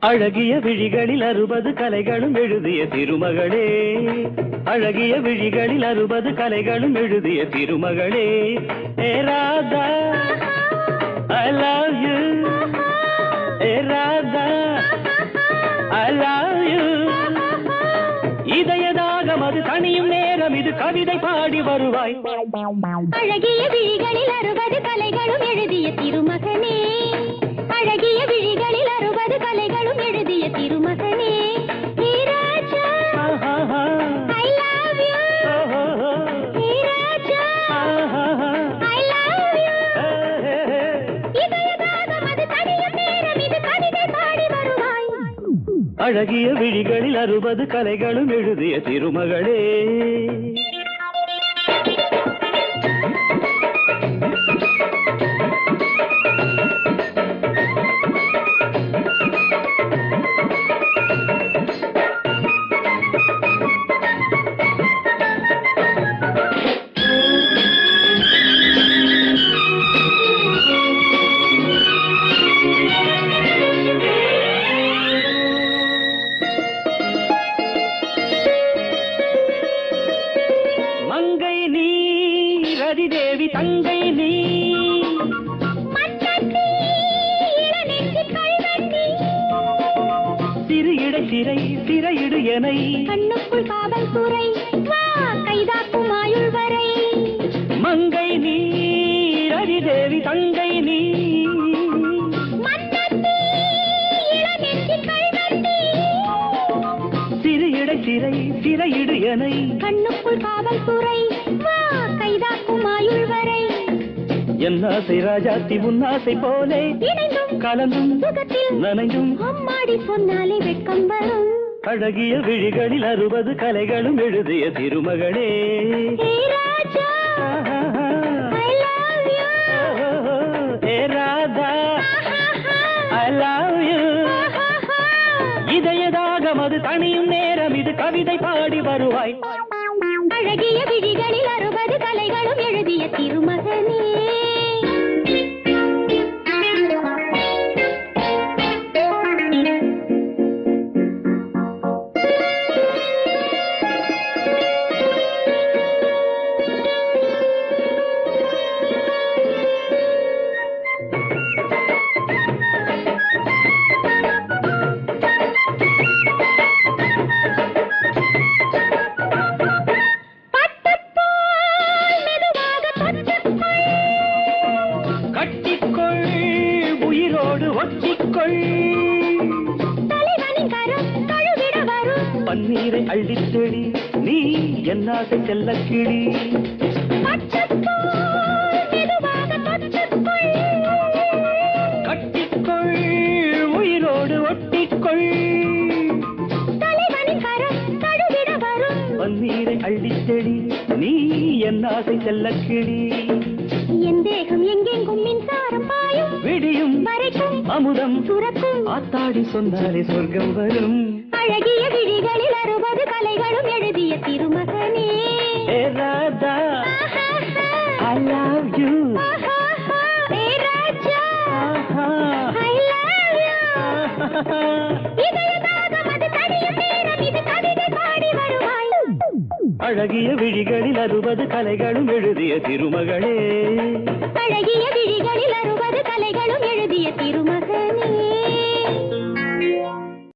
அழகிய விழிகளில் 60 கலைகளும் எழுதிய திருமகளே, அழகிய விழிகளில் 60 கலைகளும் எழுதிய திருமகளே. ஏ Radha I love you, A Radha I love you. இதயதாகம் அது தனியும் நேரம் இது கவிதை பாடி வருவாய். அழகிய விழிகளில் 60 கலைகளும் எழுதிய திருமகனே, அழகிய விழிகளில் 60 கலைகளும் எழுதிய திருமகனே. ஹே ராஜா I love you, hey Raja I love you. இதயதாகம் அது தனியும் நேரம் இது கவிதை பாடி வருவாய். அழகிய விழிகளில் 60 கலைகளும் எழுதிய திருமகளே. மங்கை நீ ரதி தேவி தங்கை நீ சிறு இடை சிறை சிறையிடு எனை கண்ணுக்குள் காவல் துறை வா கைதாக்கும் ஆயுள் வரை. மங்கை நீ ரதி தேவி தங்கை நீ சிறு இடை சிறை சிறையிடு எனை கண்ணுக்குள் காவல் துறை வா கைதாக்கும் ஆயுள் வரை. என் ஆசை ராஜாத்தி உன்னாசை போலே இணைந்தும் கலந்தும் சுகத்தில் நனைந்தும் அம்மாடி சொன்னாலே வெட்கம் வரும். அழகிய விழிகளில் 60 கலைகளும் எழுதிய திருமகளே. ஹே ராஜா I love you, A Radha I love you. இதயதாகம் அது தனியும் நேரம் இது கவிதை பாடி வருவாய். அழகிய விழிகளில் 60 கலைகளும் எழுதிய திருமகனே. கட்டிக்கொள் உயிரோடு ஒட்டிக்கொள் தலைவனின் கரம் தழுவிட வரும். பன்னீரை அள்ளித்தெளி நீ என்னாசை செல்ல கிளி. கட்டிக்கொள் உயிரோடு ஒட்டிக்கொள் தலைவனின் கரம் தழுவிட வரும். பன்னீரை அள்ளித்தெளி நீ என்னாசை செல்ல கிளி. என் தேகம் எங்கெங்கும் மின்சாரம் பாயும் விடியும் வரைக்கும் அமுதம் சுரக்கும். ஆத்தாடி சொன்னாலே சொர்க்கம் வரும். அழகிய விழிகளில் 60 கலைகளும் எழுதிய திருமகனே. ஏ Radha I love you. Hey Raja I love you. இதயதாகம் அது தனியும் நேரம் இது கவிதை பாடி வருவாய். அழகிய விழிகளில் 60 கலைகளும் எழுதிய திருமகளே.